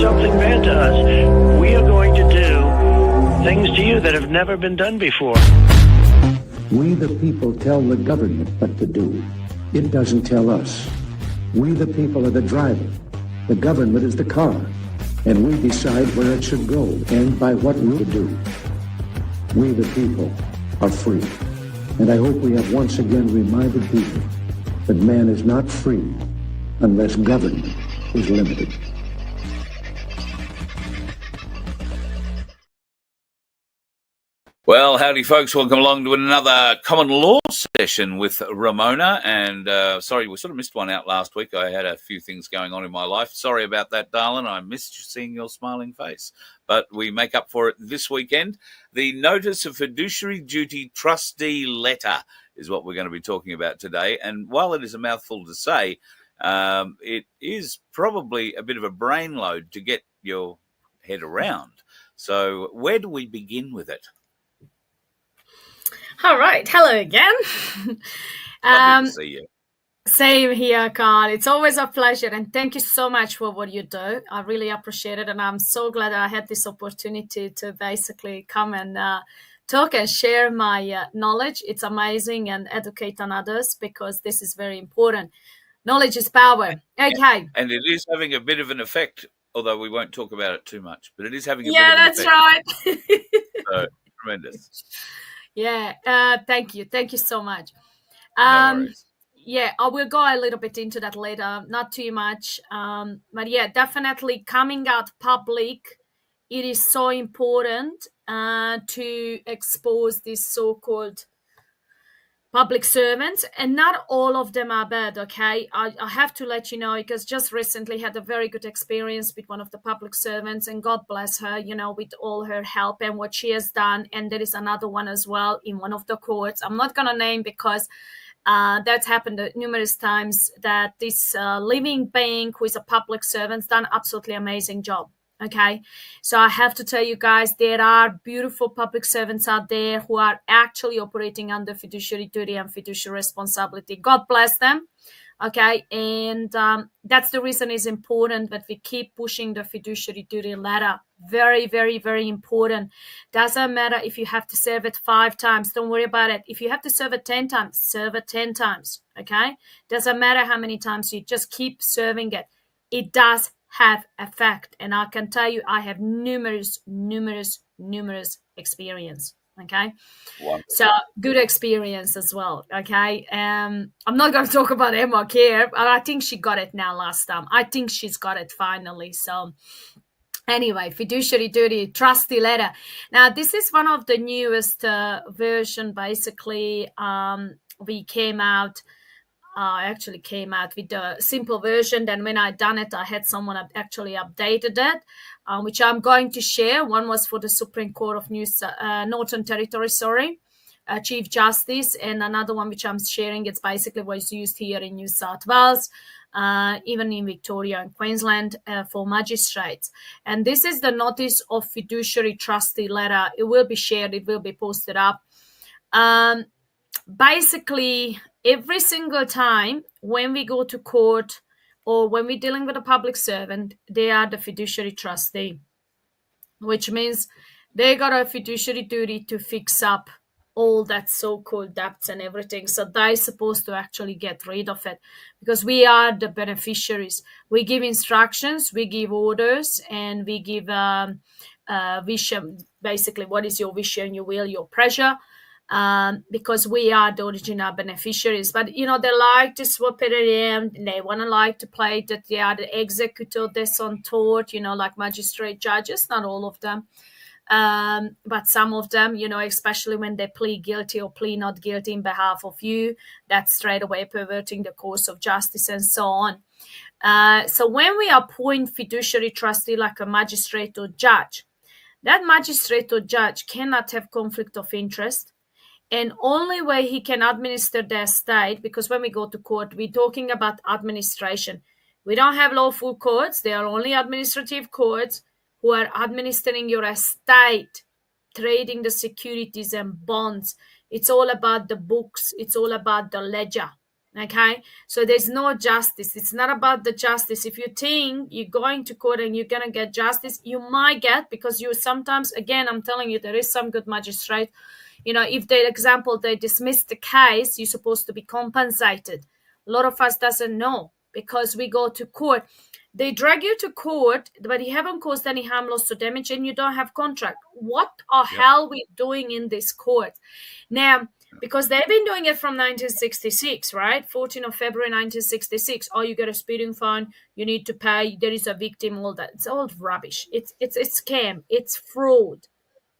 something bad to us, we are going to do things to you that have never been done before. We the people tell the government what to do. It doesn't tell us. We the people are the driver. The government is the car. And we decide where it should go and by what route to do. We the people are free. And I hope we have once again reminded people that man is not free unless government is limited. Well, howdy, folks. Welcome along to another common law session with Ramona. And sorry, we sort of missed one out last week. I had a few things going on in my life. Sorry about that, darling. I missed seeing your smiling face. But we make up for it this weekend. The Notice of Fiduciary Duty Trustee Letter is what we're going to be talking about today. And while it is a mouthful to say, it is probably a bit of a brain load to get your head around. So where do we begin with it? All right. Hello again. Lovely to see you. Same here, Carl. It's always a pleasure. And thank you so much for what you do. I really appreciate it. And I'm so glad I had this opportunity to basically come and talk and share my knowledge. It's amazing, and educate on others, because this is very important. Knowledge is power. Okay. And it is having a bit of an effect, although we won't talk about it too much. But it is having a bit of an effect. Yeah, that's right. So, tremendous. Yeah, thank you. Thank you so much. No worries. Yeah, I will go a little bit into that later, not too much. But yeah, definitely coming out public, it is so important to expose these so-called public servants, and not all of them are bad, okay? I have to let you know, because just recently had a very good experience with one of the public servants, and God bless her, with all her help and what she has done. And there is another one as well in one of the courts. I'm not going to name, because that's happened numerous times, that this living being who is a public servant done absolutely amazing job. Okay, so I have to tell you guys, there are beautiful public servants out there who are actually operating under fiduciary duty and fiduciary responsibility. God bless them. Okay, and that's the reason it's important that we keep pushing the fiduciary duty ladder. Very, very, very important. Doesn't matter if you have to serve it 5 times. Don't worry about it. If you have to serve it 10 times, serve it 10 times. Okay, doesn't matter how many times, you just keep serving it. It does have effect, and I can tell you, I have numerous experience. Okay, Wonderful. So good experience as well. Okay, I'm not going to talk about Emma Care. I think she got it now last time. I think she's got it finally. So anyway, fiduciary duty trustee letter. Now this is one of the newest version. Basically, we came out. I actually came out with the simple version. Then when I done it, I had someone actually updated it, which I'm going to share. One was for the Supreme Court of Northern Territory, Chief Justice, and another one which I'm sharing, it's basically was used here in New South Wales, even in Victoria and Queensland for magistrates. And this is the Notice of Fiduciary Trustee Letter. It will be shared. It will be posted up. Basically, every single time when we go to court or when we're dealing with a public servant, they are the fiduciary trustee, which means they got a fiduciary duty to fix up all that so-called debts and everything. So they're supposed to actually get rid of it, because we are the beneficiaries. We give instructions, we give orders, and we give vision. Basically, what is your vision, your will, your pressure? Because we are the original beneficiaries. But they like to swap it around, and they want to like to play that they are the executor, this on tort, like magistrate judges. Not all of them, but some of them, especially when they plead guilty or plead not guilty in behalf of you, that's straight away perverting the course of justice and so on. So when we appoint fiduciary trustee like a magistrate or judge, that magistrate or judge cannot have conflict of interest. And only way he can administer the estate, because when we go to court, we're talking about administration. We don't have lawful courts. They are only administrative courts who are administering your estate, trading the securities and bonds. It's all about the books. It's all about the ledger. Okay, so there's no justice. It's not about the justice. If you think you're going to court and you're gonna get justice, you might get, because you sometimes, again, I'm telling you, there is some good magistrate. If they, example, they dismiss the case, you're supposed to be compensated. A lot of us doesn't know, because we go to court. They drag you to court, but you haven't caused any harm, loss, or damage, and you don't have contract. What the hell we doing in this court? Now, because they've been doing it from 1966, right? 14th of February 1966. Oh, you get a speeding fine, you need to pay, there is a victim, all that. It's all rubbish. It's scam. It's fraud.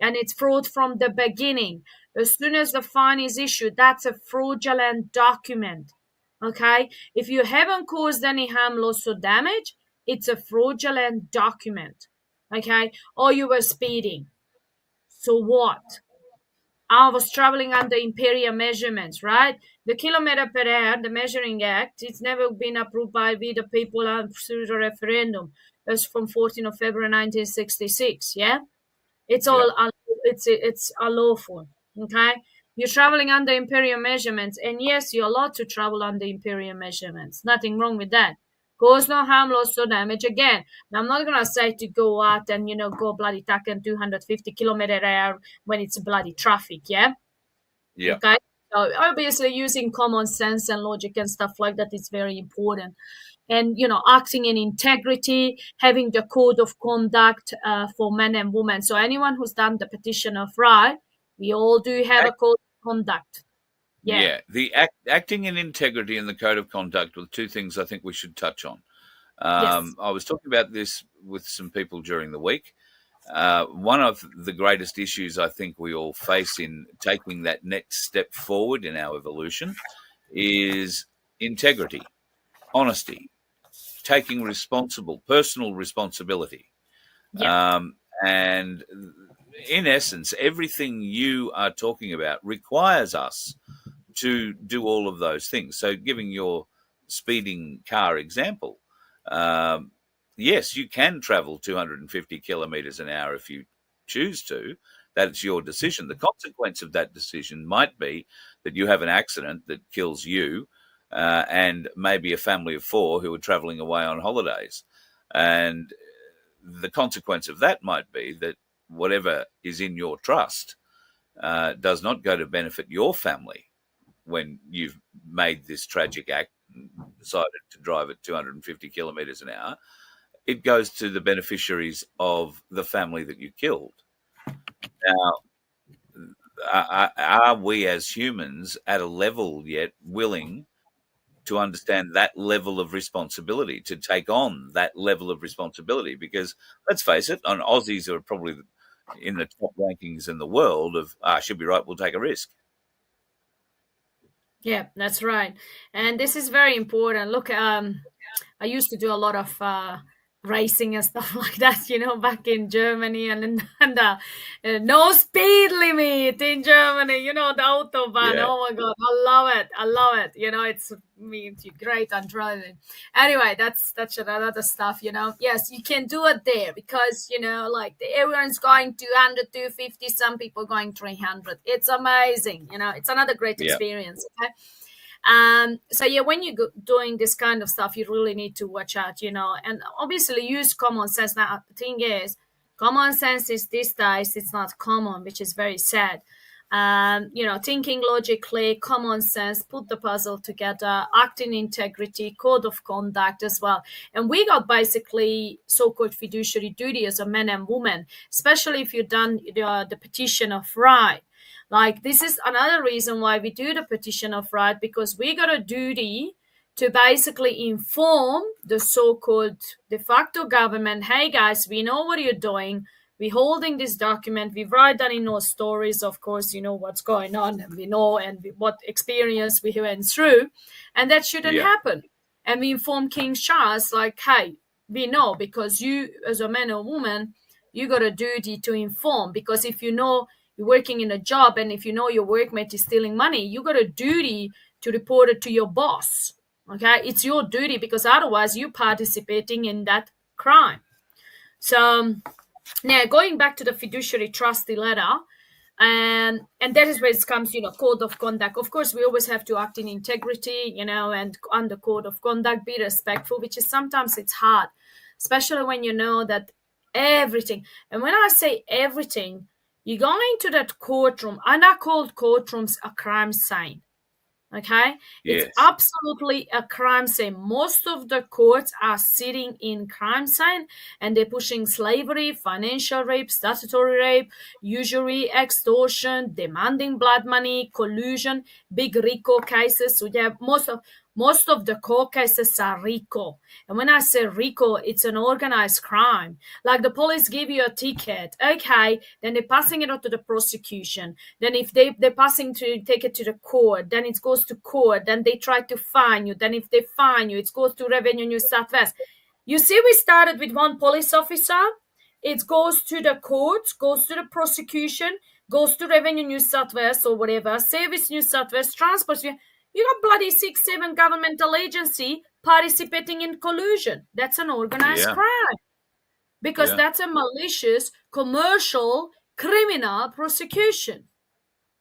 And it's fraud from the beginning. As soon as the fine is issued, that's a fraudulent document. Okay? If you haven't caused any harm, loss, or damage, it's a fraudulent document. Okay? Or you were speeding. So what? I was traveling under imperial measurements, right? The kilometer per hour, the measuring act, it's never been approved by we the people through the referendum. That's from 14th of February 1966, yeah? It's all it's unlawful. Okay, you're traveling under imperial measurements, and yes, you're allowed to travel under imperial measurements. Nothing wrong with that. Cause no harm, loss, or damage. Again, now I'm not gonna say to go out and go bloody tackling 250 kilometer hour when it's bloody traffic. Yeah. Yeah. Okay. So obviously, using common sense and logic and stuff like that is very important. And acting in integrity, having the code of conduct for men and women. So anyone who's done the petition of right, we all do have a code of conduct. Yeah, the acting in integrity and the code of conduct were two things I think we should touch on. Yes. I was talking about this with some people during the week. One of the greatest issues I think we all face in taking that next step forward in our evolution is integrity, honesty, taking personal responsibility. Yeah. And in essence, everything you are talking about requires us to do all of those things. So giving your speeding car example, yes, you can travel 250 kilometers an hour if you choose to. That's your decision. The consequence of that decision might be that you have an accident that kills you and maybe a family of four who are traveling away on holidays. And the consequence of that might be that whatever is in your trust does not go to benefit your family when you've made this tragic act and decided to drive at 250 kilometers an hour. It goes to the beneficiaries of the family that you killed. Now, are we as humans at a level yet willing to understand that level of responsibility, to take on that level of responsibility? Because let's face it, Aussies are probably in the top rankings in the world of, should be right, we'll take a risk. Yeah, that's right. And this is very important. Look, I used to do a lot of racing and stuff like that, back in Germany, and no speed limit in Germany, the Autobahn. Yeah. Oh my God, I love it. I love it. It's great on driving. Anyway, that's another stuff, Yes, you can do it there because, like everyone's going 200, 250, some people going 300. It's amazing. It's another great experience. Okay. So yeah, when you're doing this kind of stuff, you really need to watch out, and obviously use common sense. Now, the thing is, common sense is these days, it's not common, which is very sad. Thinking logically, common sense, put the puzzle together, act in integrity, code of conduct as well. And we got basically so-called fiduciary duty as a man and woman, especially if you've done the petition of right. Like, this is another reason why we do the petition of right, because we got a duty to basically inform the so-called de facto government, hey guys, we know what you're doing. We're holding this document. We write down in our stories, of course, what's going on, and we know what experience we went through, and that shouldn't happen. And we inform King Charles, like, hey, we know, because you, as a man or woman, you got a duty to inform, because if you're working in a job and if your workmate is stealing money, you got a duty to report it to your boss. Okay, it's your duty, because otherwise you're participating in that crime. So now, going back to the fiduciary trustee letter, And that is where it comes, code of conduct. Of course, we always have to act in integrity, and under code of conduct, be respectful, which is sometimes it's hard, especially when you know that everything. And when I say everything, you go into that courtroom, and I call courtrooms a crime scene. Okay, it's Yes. absolutely a crime scene. Most of the courts are sitting in crime scene, and they're pushing slavery, financial rape, statutory rape, usury, extortion, demanding blood money, collusion, big RICO cases. So yeah, most of the court cases are RICO. And when I say RICO, it's an organized crime. Like the police give you a ticket, okay, then they're passing it on to the prosecution. Then if they're passing to take it to the court, then it goes to court. Then they try to fine you. Then if they fine you, it goes to Revenue New South Wales. You see, we started with one police officer. It goes to the courts, goes to the prosecution, goes to Revenue New South Wales or whatever, Service New South Wales, Transport. You got bloody 6-7 governmental agency participating in collusion. That's an organized Yeah. crime. Because Yeah. that's a malicious, commercial, criminal prosecution.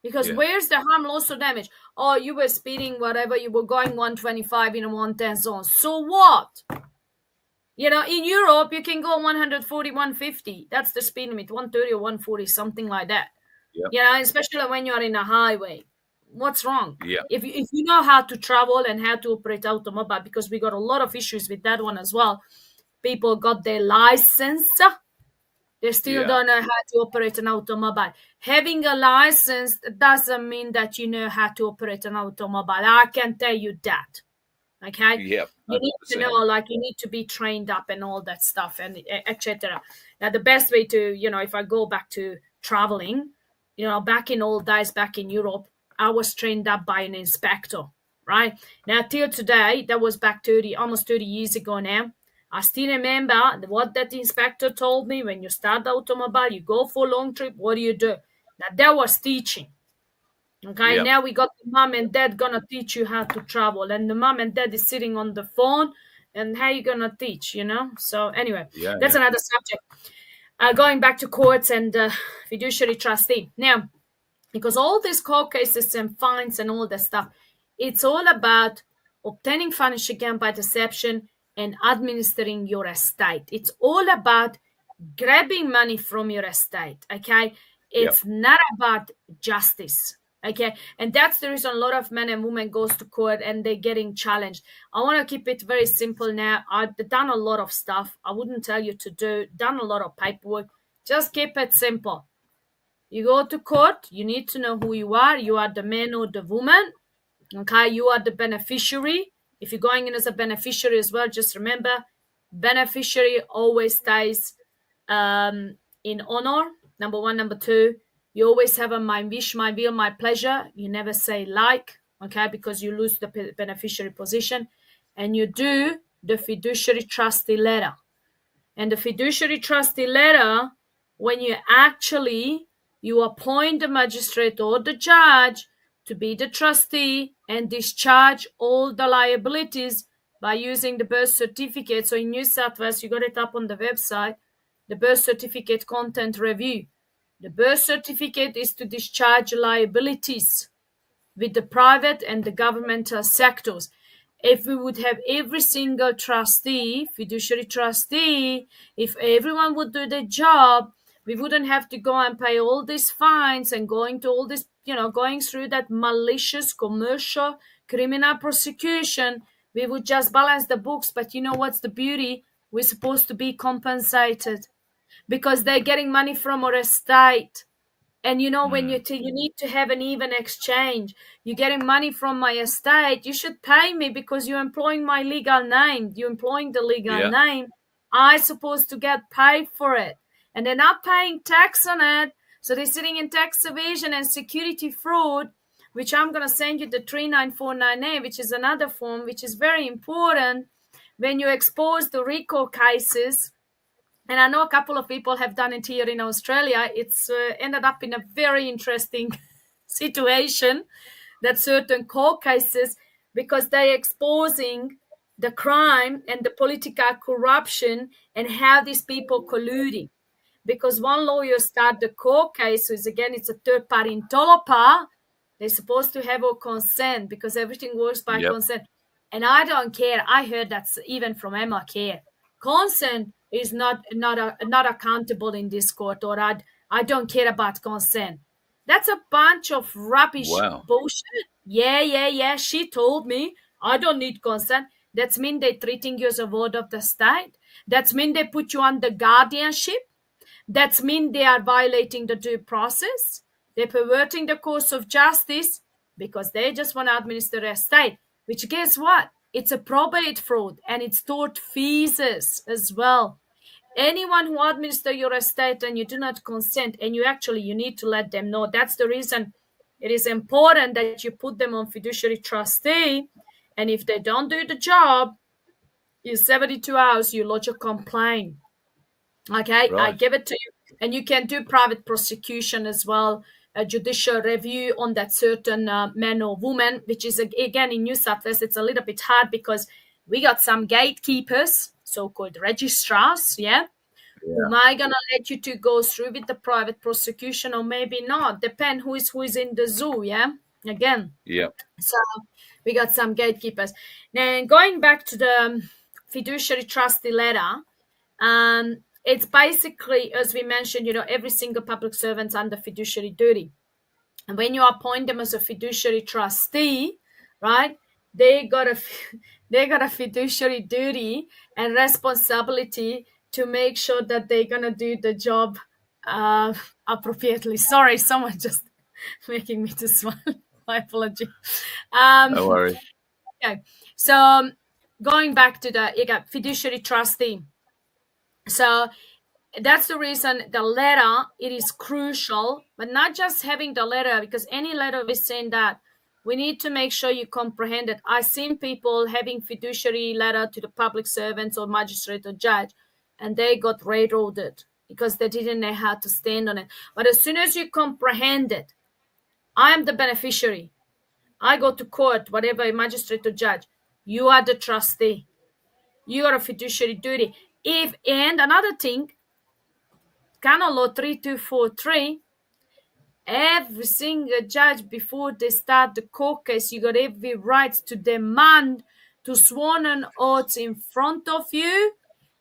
Because Yeah. where's the harm, loss, or damage? Oh, you were speeding, whatever, you were going 125 in a 110 zone. So what? In Europe, you can go 140, 150. That's the speed limit, 130 or 140, something like that. Yeah. Especially when you're in a highway. What's wrong? Yeah. If you know how to travel and how to operate automobile, because we got a lot of issues with that one as well. People got their license. They still Yeah. don't know how to operate an automobile. Having a license doesn't mean that you know how to operate an automobile. I can tell you that. Okay? Yep. You need to know, 100%. you need to be trained up and all that stuff, and etc. Now, the best way to, if I go back to traveling, back in old days, back in Europe, I was trained up by an inspector, right? Now, till today, that was back almost 30 years ago now. I still remember what that inspector told me. When you start the automobile, you go for a long trip, what do you do? Now, that was teaching. Okay, Yep. now we got the mom and dad gonna teach you how to travel, and the mom and dad is sitting on the phone, and how you gonna teach, So anyway, Yeah. that's Yeah. another subject. Going back to courts and fiduciary trustee. Now, because all these court cases and fines and all that stuff, it's all about obtaining financial gain by deception and administering your estate. It's all about grabbing money from your estate, okay? It's not about justice, okay? And that's the reason a lot of men and women goes to court and they're getting challenged. I want to keep it very simple now. I've done a lot of stuff. I wouldn't tell you to do, done a lot of paperwork. Just keep it simple. You go to court, you need to know who you are. You are the man or the woman, okay? You are the beneficiary. If you're going in as a beneficiary as well, just remember, beneficiary always stays in honor. Number one. Number two, you always have a my wish, my will, my pleasure. You never say like, okay, because you lose the beneficiary position. And you do the fiduciary trustee letter. And the fiduciary trustee letter, when you appoint the magistrate or the judge to be the trustee and discharge all the liabilities by using the birth certificate. So in New South Wales, you got it up on the website, the birth certificate content review. The birth certificate is to discharge liabilities with the private and the governmental sectors. If we would have every single trustee, fiduciary trustee, if everyone would do their job, we wouldn't have to go and pay all these fines and going to all this, going through that malicious commercial criminal prosecution. We would just balance the books. But you know what's the beauty? We're supposed to be compensated because they're getting money from our estate. And when you need to have an even exchange, you're getting money from my estate, you should pay me because you're employing my legal name. You're employing the legal Yeah. name. I'm supposed to get paid for it. And they're not paying tax on it. So they're sitting in tax evasion and security fraud, which I'm going to send you the 3949A, which is another form, which is very important when you expose the RICO cases. And I know a couple of people have done it here in Australia. It's ended up in a very interesting situation, that certain court cases, because they're exposing the crime and the political corruption and how these people colluding. because one lawyer started the court case, so it's a third party in Tolopa. They're supposed to have a consent because everything works by Yep. consent. And I don't care. I heard that's even from Emma Care. Consent is not accountable in this court, or I don't care about consent. That's a bunch of rubbish Wow. bullshit. Yeah. She told me I don't need consent. That's mean they're treating you as a ward of the state. That's mean they put you under guardianship. That's mean they are violating the due process. They're perverting the course of justice because they just want to administer their estate. Which, guess what? It's a probate fraud and it's tort fees as well. Anyone who administer your estate and you do not consent, and you need to let them know. That's the reason it is important that you put them on fiduciary trustee. And if they don't do the job, in 72 hours, you lodge a complaint. Okay, I Right. give it to you. And you can do private prosecution as well, a judicial review on that certain man or woman, which is, again, in New South Wales, it's a little bit hard because we got some gatekeepers, so-called registrars, yeah, who am I gonna let you to go through with the private prosecution or maybe not, depend who is in the zoo, yeah, again. Yep. So we got some gatekeepers. Now, going back to the fiduciary trustee letter, it's basically, as we mentioned, every single public servant's under fiduciary duty. And when you appoint them as a fiduciary trustee, right, they got a fiduciary duty and responsibility to make sure that they're gonna do the job appropriately. Sorry, someone just making me to smile. My apology. No worries. Okay, so going back to the fiduciary trustee. So that's the reason the letter, it is crucial, but not just having the letter, because any letter is saying that we need to make sure you comprehend it. I've seen people having fiduciary letter to the public servants or magistrate or judge, and they got railroaded because they didn't know how to stand on it. But as soon as you comprehend it, I am the beneficiary. I go to court, whatever, magistrate or judge. You are the trustee. You are a fiduciary duty. And another thing, Canon Law 3243, every single judge, before they start the court case, you got every right to demand to sworn an oath in front of you,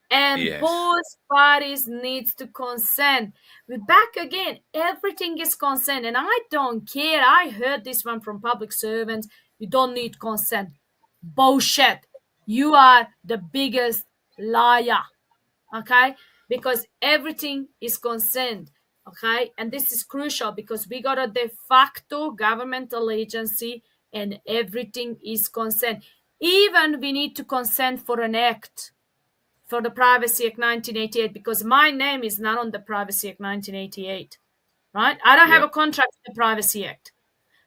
and Yes. both parties needs to consent. But back again, everything is consent, and I don't care. I heard this one from public servants. You don't need consent. Bullshit. You are the biggest liar. Okay, because everything is consent. Okay, and this is crucial because we got a de facto governmental agency and everything is consent. Even we need to consent for an act, for the Privacy Act 1988, because my name is not on the Privacy Act 1988, right? I don't have a contract with the Privacy Act.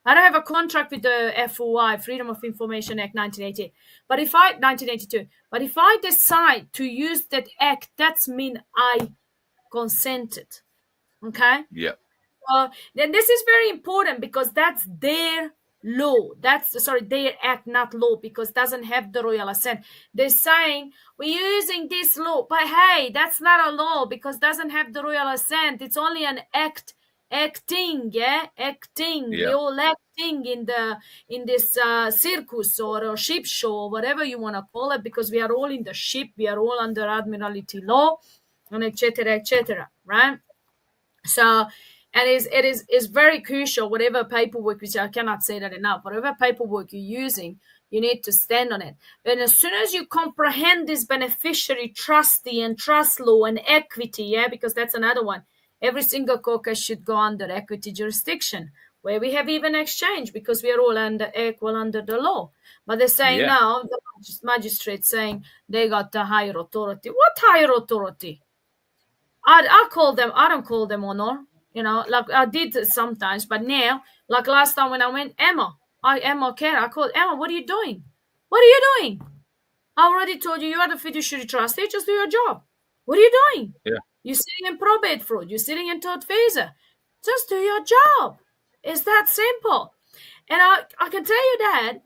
I don't have a contract with the FOI, Freedom of Information Act 1988. But if 1982, but if I decide to use that act, that's mean I consented. Okay? Yep. Then this is very important because that's their law. That's their act, not law, because it doesn't have the royal assent. They're saying we're using this law, but hey, that's not a law because it doesn't have the royal assent. It's only an act. Acting. We're all acting in this circus or ship show or whatever you want to call it, because we are all in the ship, we are all under admiralty law, and etc., right? So, and it is very crucial, whatever paperwork, which I cannot say that enough, whatever paperwork you're using, you need to stand on it. And as soon as you comprehend this beneficiary trustee and trust law and equity, because that's another one. Every single caucus should go under equity jurisdiction, where we have even exchange, because we are all equal under the law. But they're saying now, the magistrates saying they got the higher authority. What higher authority? I don't call them honor, like I did sometimes, but now, like last time when I went, Emma Care, I called Emma, what are you doing? What are you doing? I already told you are the fiduciary trustee, just do your job. What are you doing? Yeah. You're sitting in probate fraud, you're sitting in tort visa. Just do your job. It's that simple. And I can tell you that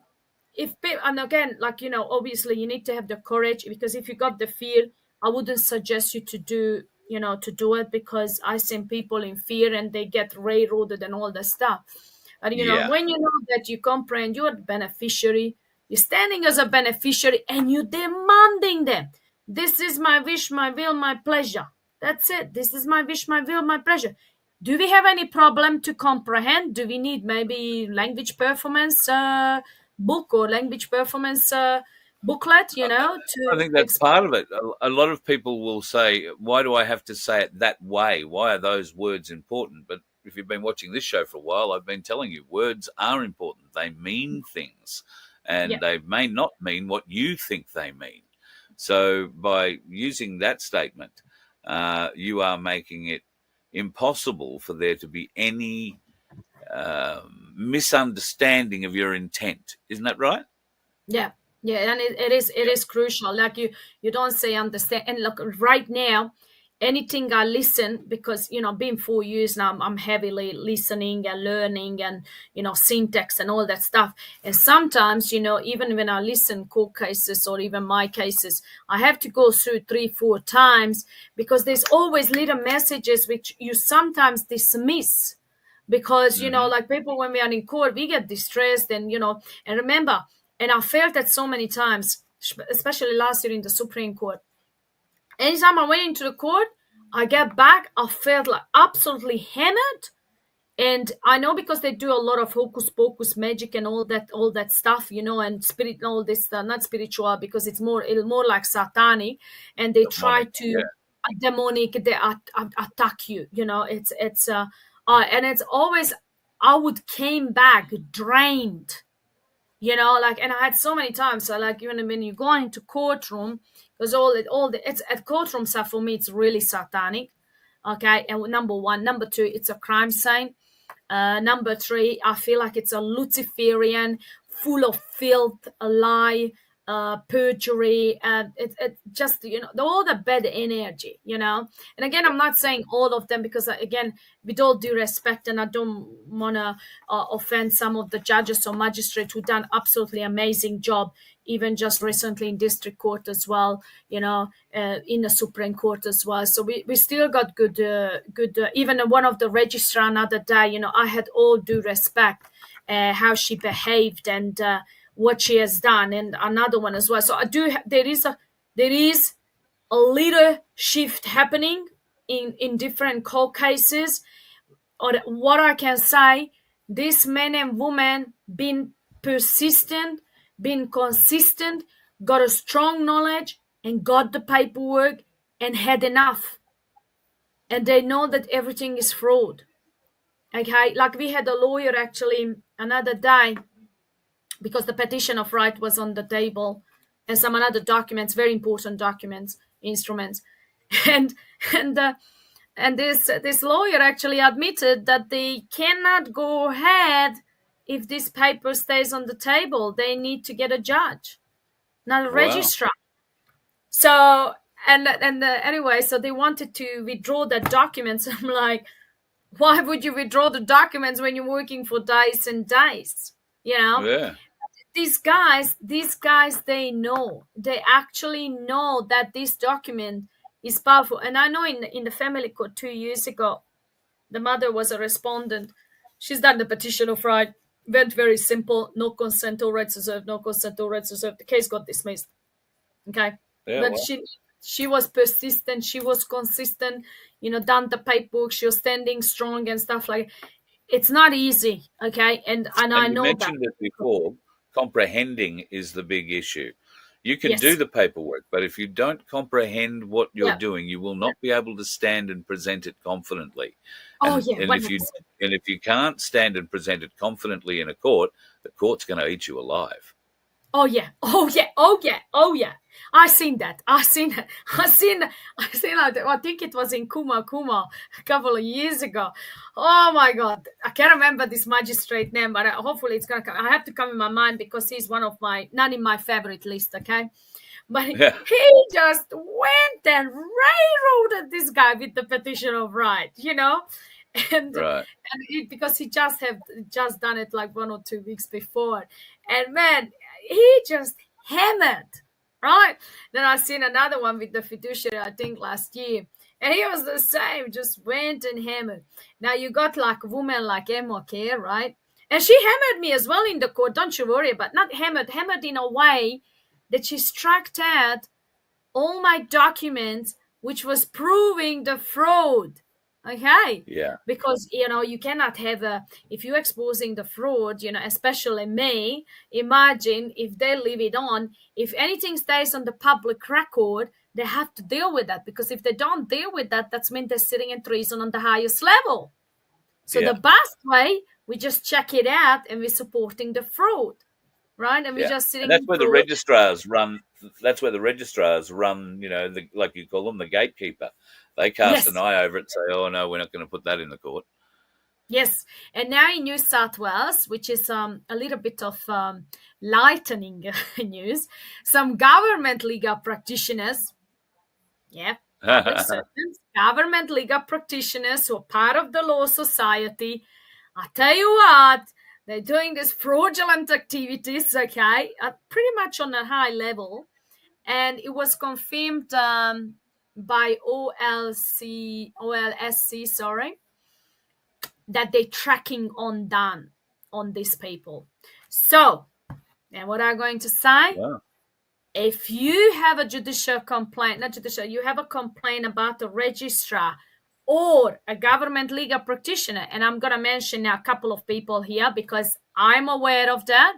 and again, obviously you need to have the courage, because if you got the fear, I wouldn't suggest you to do to do it, because I seen people in fear and they get railroaded and all that stuff. But Yeah. when you know that you comprehend you're the beneficiary, you're standing as a beneficiary and you're demanding them. This is my wish, my will, my pleasure. That's it. This is my wish, my will, my pleasure. Do we have any problem to comprehend? Do we need maybe language performance book or language performance booklet, I to think that's explain? part of it. A lot of people will say, why do I have to say it that way? Why are those words important? But if you've been watching this show for a while, I've been telling you, words are important. They mean things, and Yeah, they may not mean what you think they mean. So by using that statement, you are making it impossible for there to be any misunderstanding of your intent. Isn't that right? yeah, yeah, and it is crucial. Like you don't say understand. And look, right now, anything I listen, because being 4 years now, I'm heavily listening and learning, and syntax and all that stuff. And sometimes, even when I listen court cases or even my cases, I have to go through 3 4 times, because there's always little messages which you sometimes dismiss, because Hmm. like people, when we are in court, we get distressed, and and remember, and I felt that so many times, especially last year in the Supreme Court. Anytime I went into the court, I get back, I felt like absolutely hammered. And I know, because they do a lot of hocus pocus magic and all that stuff, and spirit and all this, not spiritual, because it's more like satanic, and they try Demonic. Yeah. to demonic, they attack you. And it's always, I would came back drained, like, and I had so many times. So, like, even when you go into courtroom, because it's at courtroom stuff, for me, it's really satanic. Okay, and number one, number two, it's a crime scene. Number three, I feel like it's a Luciferian, full of filth, a lie, perjury, and it just, all the bad energy, And again, I'm not saying all of them, because again, with all due respect, and I don't want to offend some of the judges or magistrates who done absolutely amazing job, even just recently in district court as well, in the Supreme Court as well. So we still got good. Even one of the registrar another day, I had all due respect how she behaved, and what she has done, and another one as well. So I do. There is a little shift happening in different court cases. Or what I can say, these men and women been persistent, been consistent, got a strong knowledge, and got the paperwork, and had enough, and they know that everything is fraud. Okay, like we had a lawyer actually another day, because the petition of right was on the table, and some other documents, very important documents, instruments, and and uh, and this lawyer actually admitted that they cannot go ahead if this paper stays on the table. They need to get a judge, not a Wow. registrar. So, anyway, so they wanted to withdraw the documents. I'm like, why would you withdraw the documents when you're working for days and days? You know, Yeah. these guys, they actually know that this document is powerful. And I know in the family court 2 years ago, the mother was a respondent. She's done the petition of right, went very simple, no consent or rights reserved, no consent or rights reserved. The case got dismissed. Okay, Yeah. but Well. she was persistent, she was consistent, done the paperwork, she was standing strong and stuff like. It's not easy, okay, and I And you know that. mentioned it before, comprehending is the big issue. You can do Yes. the paperwork, but if you don't comprehend what you're Yeah. doing, you will Yeah. not be able to stand and present it confidently. Oh And yeah, and if you 100%. and if you can't stand and present it confidently in a court, the court's going to eat you alive. Oh yeah, oh yeah, oh yeah, oh yeah. I seen that. I seen that. I think it was in Kuma a couple of years ago. Oh my god, I can't remember this magistrate name, but hopefully it's gonna come. I have to come in my mind, because he's one of my, not in my favorite list. Okay, but Yeah. he just went and railroaded this guy with the petition of right, and Right. because he just done it like 1 or 2 weeks before, and man, he just hammered, right? Then I seen another one with the fiduciary, I think last year, And he was the same, just went and hammered. Now you got like a woman like Emma Care, right? And she hammered me as well in the court, don't you worry, but not hammered in a way that she struck out all my documents, which was proving the fraud. Okay. Yeah. Because, you cannot have if you're exposing the fraud, especially me, imagine if they leave it on, if anything stays on the public record, they have to deal with that. Because if they don't deal with that, that's mean they're sitting in treason on the highest level. So Yeah. the best way, we just check it out and we're supporting the fraud, right? And we're just sitting And that's in where the fraud. registrars run. That's where the registrars run. Like you call them, the gatekeeper. They cast an Yes. eye over it and say, "Oh no, we're not going to put that in the court." Yes, and now in New South Wales, which is a little bit of lightening news, some government legal practitioners, public servants, government legal practitioners who are part of the Law Society, I tell you what, they're doing these fraudulent activities, okay, pretty much on a high level, and it was confirmed by OLSC, sorry, that they're tracking on these people. So, and what I'm going to say, Wow. if you have a judicial complaint, not judicial, you have a complaint about a registrar or a government legal practitioner, and I'm going to mention now a couple of people here because I'm aware of that.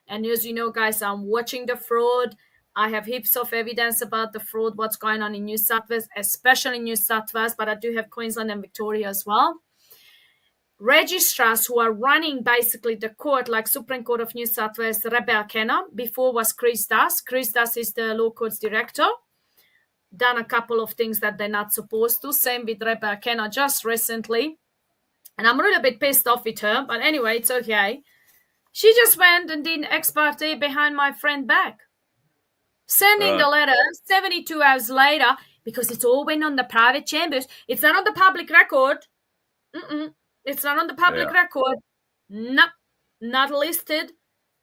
And as you know, guys, I'm watching the fraud. I have heaps of evidence about the fraud, what's going on in New South Wales, especially in New South Wales, but I do have Queensland and Victoria as well. Registrars who are running basically the court, like Supreme Court of New South Wales, Rebecca Kenna, before was Chris Das. Chris Das is the law courts director. Done a couple of things that they're not supposed to. Same with Rebecca Kenna just recently. And I'm a little bit pissed off with her, but anyway, it's okay. She just went and did ex parte behind my friend back. Sending the letter 72 hours later, because it's all went on the private chambers. It's not on the public record. It's not on the public record. Nope, not listed.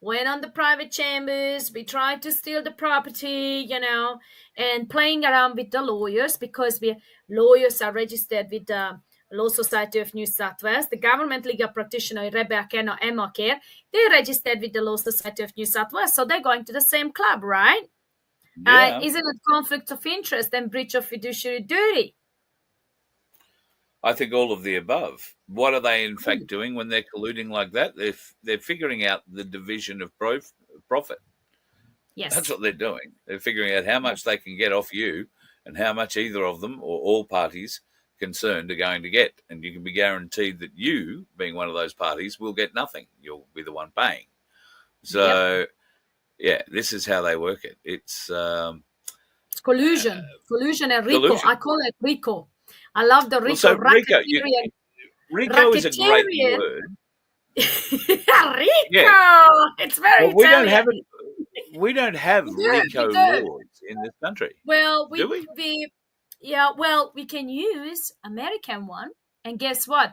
Went on the private chambers. We tried to steal the property, and playing around with the lawyers because lawyers are registered with the Law Society of New South Wales. The government legal practitioner, Rebecca Kenna, Emma Care, they're registered with the Law Society of New South Wales. So they're going to the same club, right? Yeah. Isn't it conflict of interest and breach of fiduciary duty? I think all of the above. What are they in fact doing when they're colluding like that? They're figuring out the division of profit. Yes. That's what they're doing. They're figuring out how much they can get off you and how much either of them or all parties concerned are going to get. And you can be guaranteed that you, being one of those parties, will get nothing. You'll be the one paying. So, this is how they work it. It's collusion. Collusion and RICO. Collusion. I call it RICO. I love the RICO. Well, so RICO is a great word. RICO. It's very well, we Italian. don't have it. We don't have RICO laws in this country. Well, do we? We can use American one. And guess what?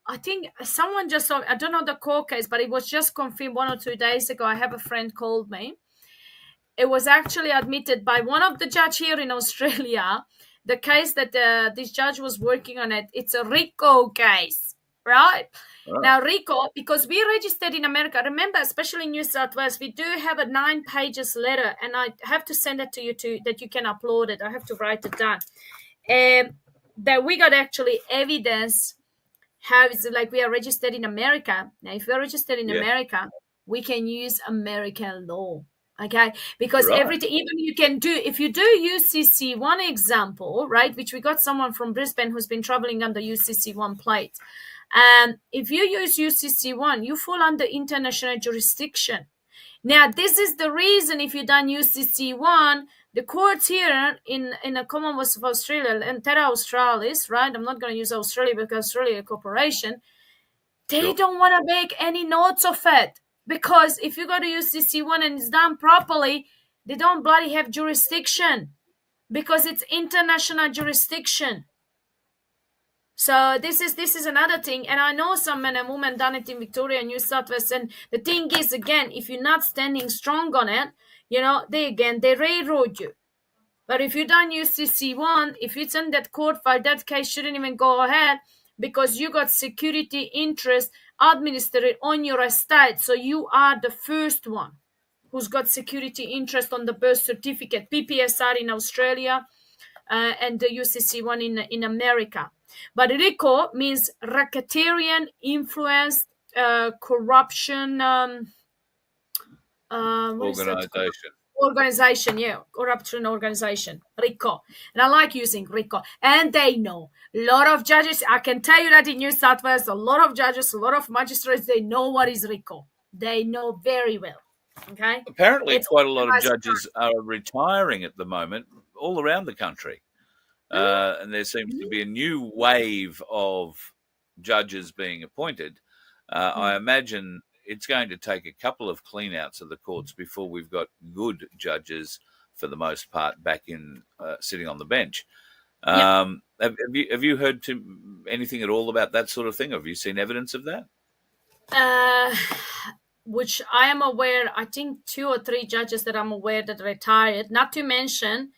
I think someone just saw, I don't know the court case, but it was just confirmed 1 or 2 days ago. I have a friend called me. It was actually admitted by one of the judge here in Australia. The case that this judge was working on it's a RICO case, right? Oh. Now, RICO, because we registered in America, remember, especially in New South Wales, we do have a 9 pages letter, and I have to send it to you that you can upload it. I have to write it down. That we got actually evidence how it's like we are registered in America. Now, if we're registered in America, we can use American law. Okay, because everything, even you can do, if you do UCC, one example, right, which we got someone from Brisbane who's been traveling under UCC1 plate. If you use UCC1, you fall under international jurisdiction. Now, this is the reason if you've done UCC1, the courts here in the Commonwealth of Australia, and Terra Australis, right, I'm not going to use Australia because Australia is a corporation, they don't want to make any notes of it. Because if you go to UCC1 and it's done properly, they don't bloody have jurisdiction because it's international jurisdiction. So this is another thing. And I know some men and women done it in Victoria and New South Wales. And the thing is, again, if you're not standing strong on it, they railroad you. But if you don't use CC1, if it's in that court file, that case shouldn't even go ahead because you got security interest administered on your estate. So you are the first one who's got security interest on the birth certificate, PPSR in Australia, and the UCC1 in America. But RICO means racketeering, influence, corruption, what is that called? Organization. Organization, yeah, corruption organization, RICO. And I like using RICO. And they know. A lot of judges, I can tell you that in New South Wales, a lot of judges, a lot of magistrates, they know what is RICO. They know very well. Okay? Apparently, It's quite a lot of organized judges are retiring at the moment all around the country. And there seems to be a new wave of judges being appointed. I imagine it's going to take a couple of clean-outs of the courts before we've got good judges, for the most part, back in sitting on the bench. Yeah. Have you heard anything at all about that sort of thing? Have you seen evidence of that? Which I am aware, I think 2 or 3 judges that I'm aware that retired. Not to mention,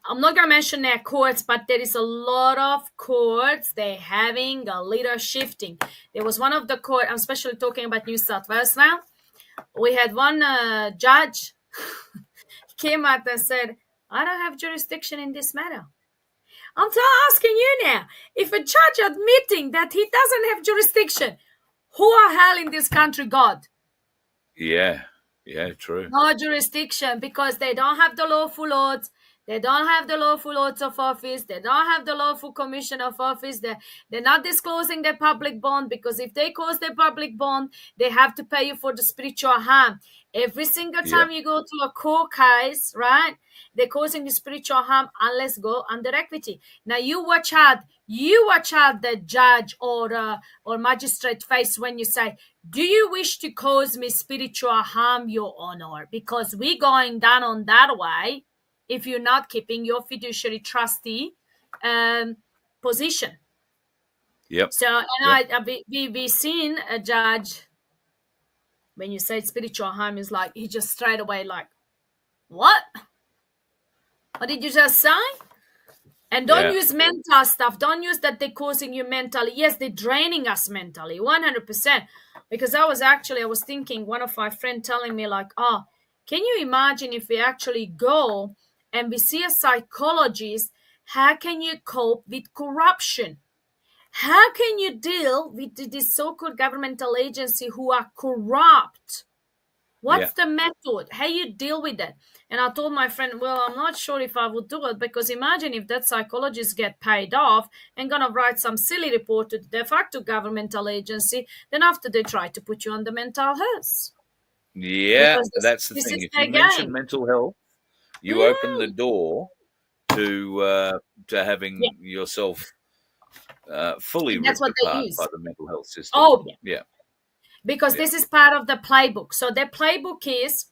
I'm not going to mention their courts, but there is a lot of courts, they're having a little shifting. There was one of the court, I'm especially talking about New South Wales now. We had one judge came out and said, I don't have jurisdiction in this matter. I'm asking you now, if a judge admitting that he doesn't have jurisdiction, who are hell in this country God? Yeah, true. No jurisdiction, because they don't have the lawful oaths. They don't have the lawful oaths of office. They don't have the lawful commission of office. They're not disclosing their public bond, because if they close their public bond, they have to pay you for the spiritual harm. Every single time you go to a court case, right, they're causing the spiritual harm unless go under equity. Now you watch out the judge or magistrate face when you say, do you wish to cause me spiritual harm, Your Honor? Because we're going down on that way if you're not keeping your fiduciary trustee position. Yep. So, and we've seen a judge, when you say spiritual harm, is like, he just straight away like, what? What did you just say? And don't use mental stuff. Don't use that they're causing you mentally. Yes, they're draining us mentally, 100%. Because I was thinking, one of my friends telling me like, can you imagine if we actually go and we see a psychologist, how can you cope with corruption? How can you deal with this so-called governmental agency who are corrupt? What's the method? How you deal with that? And I told my friend, well, I'm not sure if I would do it, because imagine if that psychologist get paid off and gonna write some silly report to the de facto governmental agency, then after they try to put you on the mental health. Yeah, that's the thing. If you mention mental health, you open the door to having yourself fully ripped apart by the mental health system. Oh, yeah. Because this is part of the playbook. So the playbook is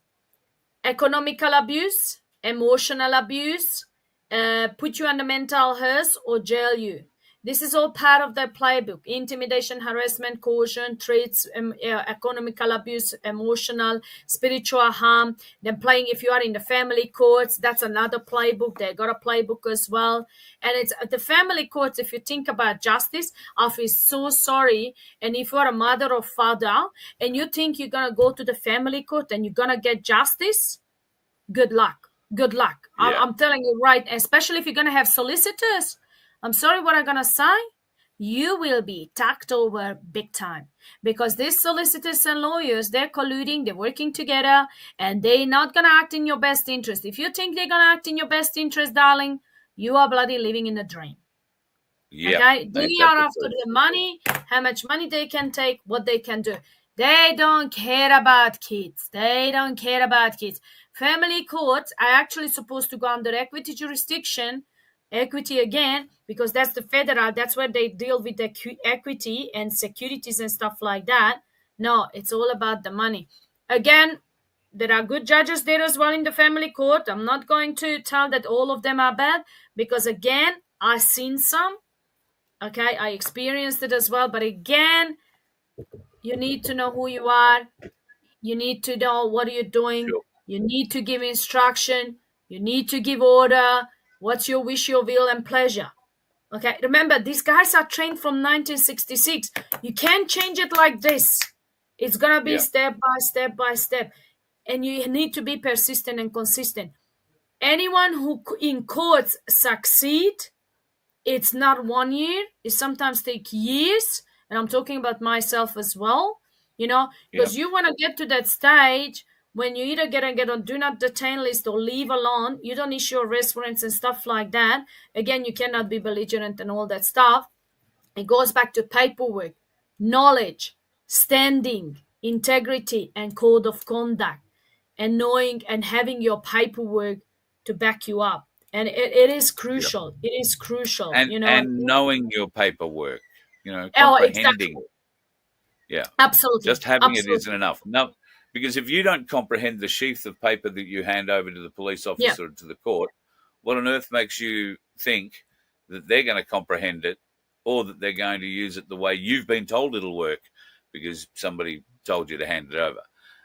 economical abuse, emotional abuse, put you under mental health, or jail you. This is all part of the playbook. Intimidation, harassment, coercion, threats, economical abuse, emotional, spiritual harm. Then playing, if you are in the family courts, that's another playbook. They got a playbook as well. And it's the family courts, if you think about justice, I feel so sorry. And if you're a mother or father and you think you're going to go to the family court and you're going to get justice, good luck. Good luck. Yeah. I'm telling you, right, especially if you're going to have solicitors. I'm sorry what I'm going to say. You will be tacked over big time, because these solicitors and lawyers, they're colluding, they're working together, and they're not going to act in your best interest. If you think they're going to act in your best interest, darling, you are bloody living in a dream. Yeah. Okay? They are after the money, how much money they can take, what they can do. They don't care about kids. They don't care about kids. Family courts are actually supposed to go under equity jurisdiction. Equity again, because that's the federal, that's where they deal with the equity and securities and stuff like that. No, it's all about the money. Again, there are good judges there as well in the family court. I'm not going to tell that all of them are bad, because again, I've seen some. Okay, I experienced it as well. But again, you need to know who you are. You need to know what you're doing. Sure. You need to give instruction. You need to give order. What's your wish, your will, and pleasure? Okay, remember, these guys are trained from 1966. You can't change it like this. It's going to be Yeah. step by step by step. And you need to be persistent and consistent. Anyone who in courts succeed, it's not 1 year. It sometimes take years. And I'm talking about myself as well, Yeah. because you want to get to that stage when you either get on do not detain list or leave alone. You don't issue arrest warrants and stuff like that. Again, you cannot be belligerent and all that stuff. It goes back to paperwork, knowledge, standing, integrity, and code of conduct, and knowing and having your paperwork to back you up. And it is Yeah. crucial. It is crucial, And knowing your paperwork, Oh, comprehending exactly. it. Yeah. Absolutely. Just having it isn't Absolutely. enough. No, because if you don't comprehend the sheath of paper that you hand over to the police Yeah. officer or to the court, what on earth makes you think that they're going to comprehend it or that they're going to use it the way you've been told it'll work because somebody told you to hand it over?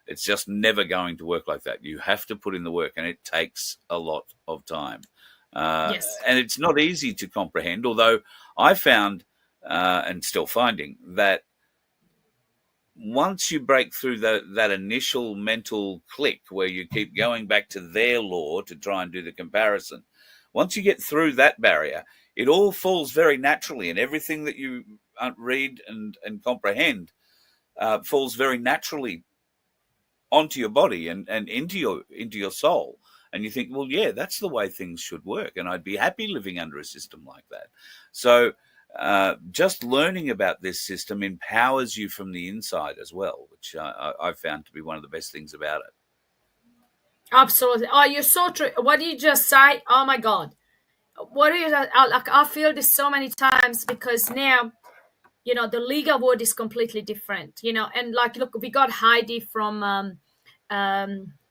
It's just never going to work like that. You have to put in the work, and it takes a lot of time. Yes. And it's not easy to comprehend, although I found and still finding that once you break through that initial mental click where you keep going back to their law to try and do the comparison, once you get through that barrier, it all falls very naturally, and everything that you read and comprehend falls very naturally onto your body and into your soul. And you think, well, yeah, that's the way things should work, and I'd be happy living under a system like that. So just learning about this system empowers you from the inside as well, which I've found to be one of the best things about it. Absolutely. Oh, you're so true. What did you just say? Oh my God. What do you like? I feel this so many times because now, the legal world is completely different, and like, look, we got Heidi from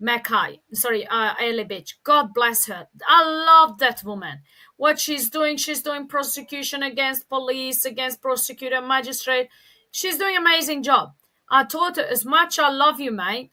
Mackay, sorry, Early Beach. God bless her. I love that woman. What she's doing prosecution against police, against prosecutor, magistrate. She's doing amazing job. I told her, as much I love you, mate,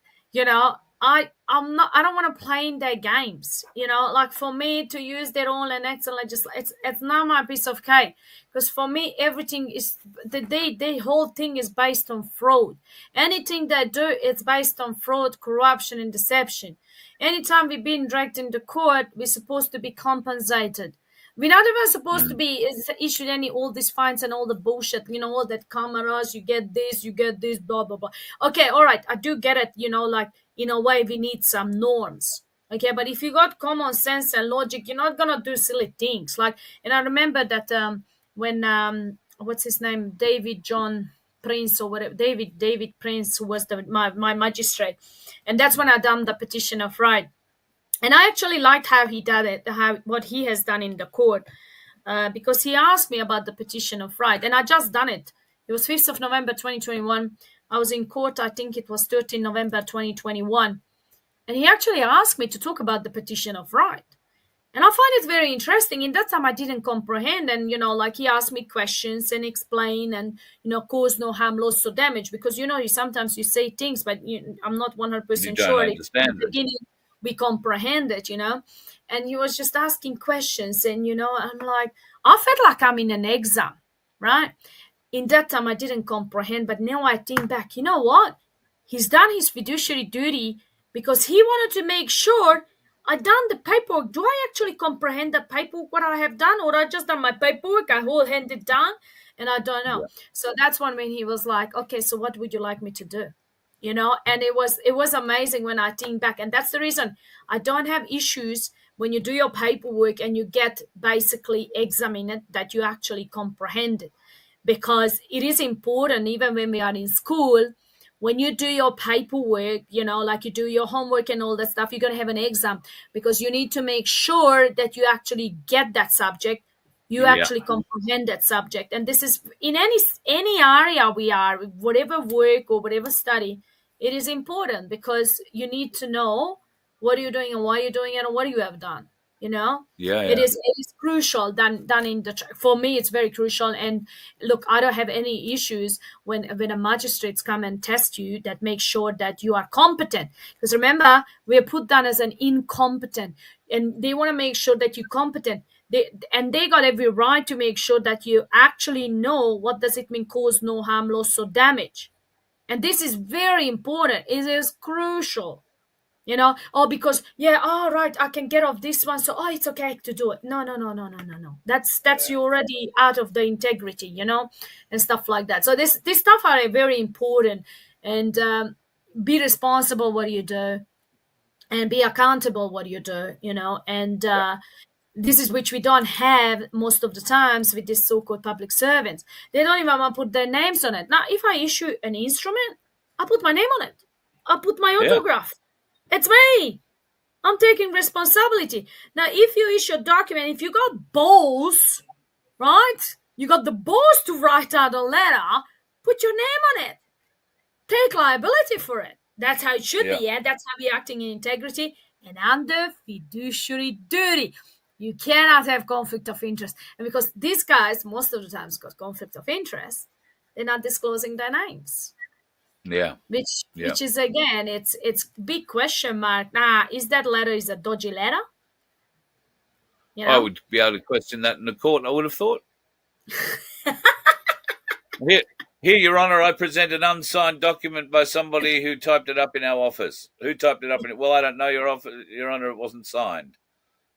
I don't want to play in their games. Like, for me to use their own and excellent, it's not my piece of cake. Because for me, everything is the whole thing is based on fraud. Anything they do, it's based on fraud, corruption, and deception. Anytime we've been dragged into court, we're supposed to be compensated. We're not even supposed to be issued all these fines and all the bullshit, all that cameras, you get this, blah, blah, blah. Okay, all right, I do get it, like, in a way, we need some norms. Okay, but if you got common sense and logic, you're not gonna do silly things. Like, and I remember that when what's his name, David John Prince or whatever, David Prince, who was my magistrate, and that's when I done the petition of right. And I actually liked how he did it, what he has done in the court, because he asked me about the petition of right, and I just done it. It was 5th of November 2021. I was in court, I think it was 13 November 2021. And he actually asked me to talk about the petition of right. And I find it very interesting. In that time, I didn't comprehend. And, like, he asked me questions and explain and, cause no harm, loss, or damage. Because, sometimes you say things, but I'm not You 100% don't sure. In understand the it. beginning, we comprehend it, And he was just asking questions. And, I'm like, I felt like I'm in an exam, right? In that time, I didn't comprehend. But now I think back, you know what? He's done his fiduciary duty because he wanted to make sure I done the paperwork. Do I actually comprehend the paperwork, what I have done, or I just done my paperwork, I whole handed down, and I don't know. Yeah. So that's when he was like, okay, so what would you like me to do? And it was amazing when I think back. And that's the reason I don't have issues when you do your paperwork and you get basically examined that you actually comprehend it. Because it is important, even when we are in school, when you do your paperwork, like you do your homework and all that stuff, you're going to have an exam because you need to make sure that you actually get that subject, you Yeah. actually comprehend that subject. And this is in any area we are, whatever work or whatever study, it is important because you need to know what are you doing and why you're doing it and what you have done. Yeah, It yeah, is crucial done in the for me it's very crucial. And look, I don't have any issues when a magistrates come and test you, that make sure that you are competent, because remember, we are put down as an incompetent, and they want to make sure that you're competent. They got every right to make sure that you actually know what does it mean, cause no harm, loss, or damage. And this is very important. It is crucial. Oh, because yeah, all right, I can get off this one, so it's okay to do it. No, no, no, no, no, no, no. That's you already out of the integrity, and stuff like that. So this stuff are very important. And be responsible what you do, and be accountable what you do. And this is which we don't have most of the times with these so-called public servants. They don't even want to put their names on it. Now, if I issue an instrument, I put my name on it. I put my yeah, autograph. It's me. I'm taking responsibility. Now, if you issue a document, if you got balls, right? You got the balls to write out a letter, put your name on it. Take liability for it. That's how it should yeah, be. Yeah, that's how we're acting in integrity and under fiduciary duty. You cannot have conflict of interest. And because these guys, most of the times, got conflict of interest, they're not disclosing their names. yeah, Which yeah. which is, again, it's big question mark. Is that letter is a dodgy letter? I would be able to question that in the court, I would have thought. Here, Your Honour, I present an unsigned document by somebody who typed it up in our office. Who typed it up in it? Well, I don't know, Your Honour, it wasn't signed.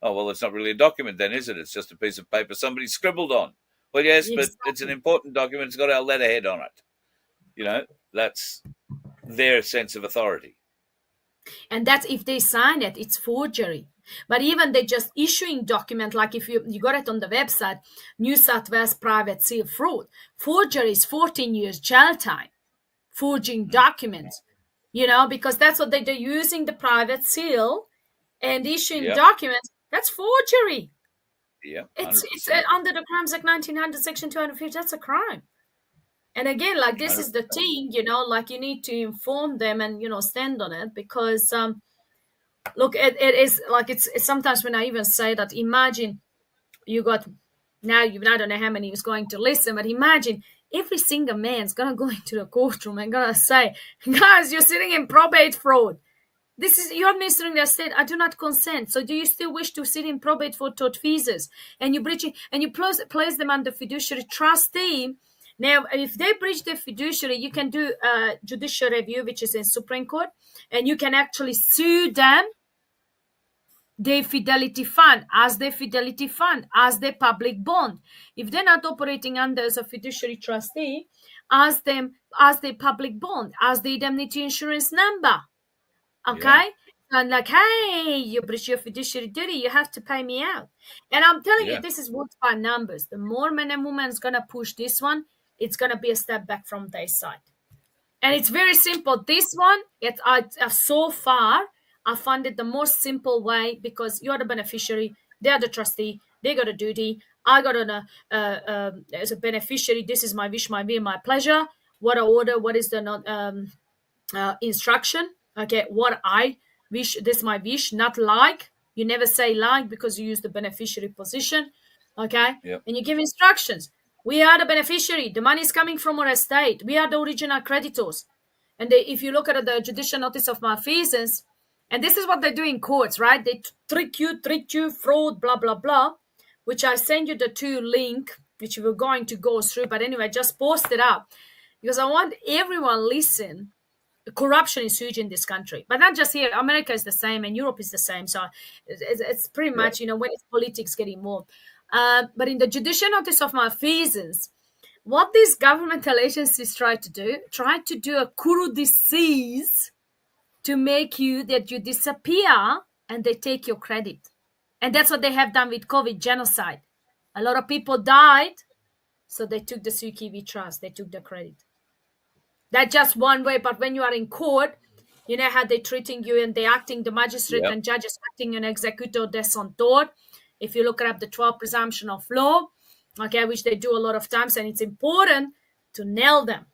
Oh, well, it's not really a document then, is it? It's just a piece of paper somebody scribbled on. Well, yes, but it's an important document. It's got our letterhead on it. That's their sense of authority. And that's if they sign it, it's forgery. But even they just issuing document, like if you got it on the website, New South Wales private seal fraud, forgery is 14 years jail time. Forging documents, because that's what they're using, the private seal and issuing documents. That's forgery. Yeah, It's under the Crimes Act 1900, Section 250. That's a crime. And again, like, this is the thing, like, you need to inform them and stand on it, because look, it is like, it's sometimes when I even say that, imagine you got, I don't know how many is going to listen, but imagine every single man's gonna go into the courtroom and gonna say, guys, you're sitting in probate fraud. This is, you're administering the estate. I do not consent. So do you still wish to sit in probate for tortfeasors? And you breach it, and you place them under fiduciary trustee. Now, if they breach the fiduciary, you can do a judicial review, which is in Supreme Court, and you can actually sue them, their fidelity fund, as their public bond. If they're not operating under as a fiduciary trustee, ask them as their public bond, as the indemnity insurance number. Okay? And like, hey, you breach your fiduciary duty, you have to pay me out. And I'm telling you, this is worked by numbers. The more men and women is going to push this one, it's going to be a step back from their side. And it's very simple. This one, so far, I found it the most simple way, because you're the beneficiary, they're the trustee, they got a duty, I got as a beneficiary, this is my wish, my will, my pleasure. What I order, what is the instruction? Okay, what I wish, this is my wish, not like. You never say like, because you use the beneficiary position. Okay, and you give instructions. We are the beneficiary. The money is coming from our estate. We are the original creditors. And if you look at the judicial notice of malfeasance, and this is what they do in courts, right? They trick you, fraud, blah, blah, blah, which I send you the two link, which we're going to go through. But anyway, just post it up, because I want everyone listen. Corruption is huge in this country, but not just here. America is the same, and Europe is the same. So it's pretty much, when it's politics get involved. But in the judicial notice of malfeasance, what these governmental agencies try to do a Kuru disease to make you that you disappear, and they take your credit. And that's what they have done with COVID genocide. A lot of people died, so they took the CQV trust, they took the credit. That's just one way. But when you are in court, you know how they're treating you, and they're acting, the magistrate and judges acting an executor des centor. If you look up the 12 presumption of law, okay, which they do a lot of times, and it's important to nail them.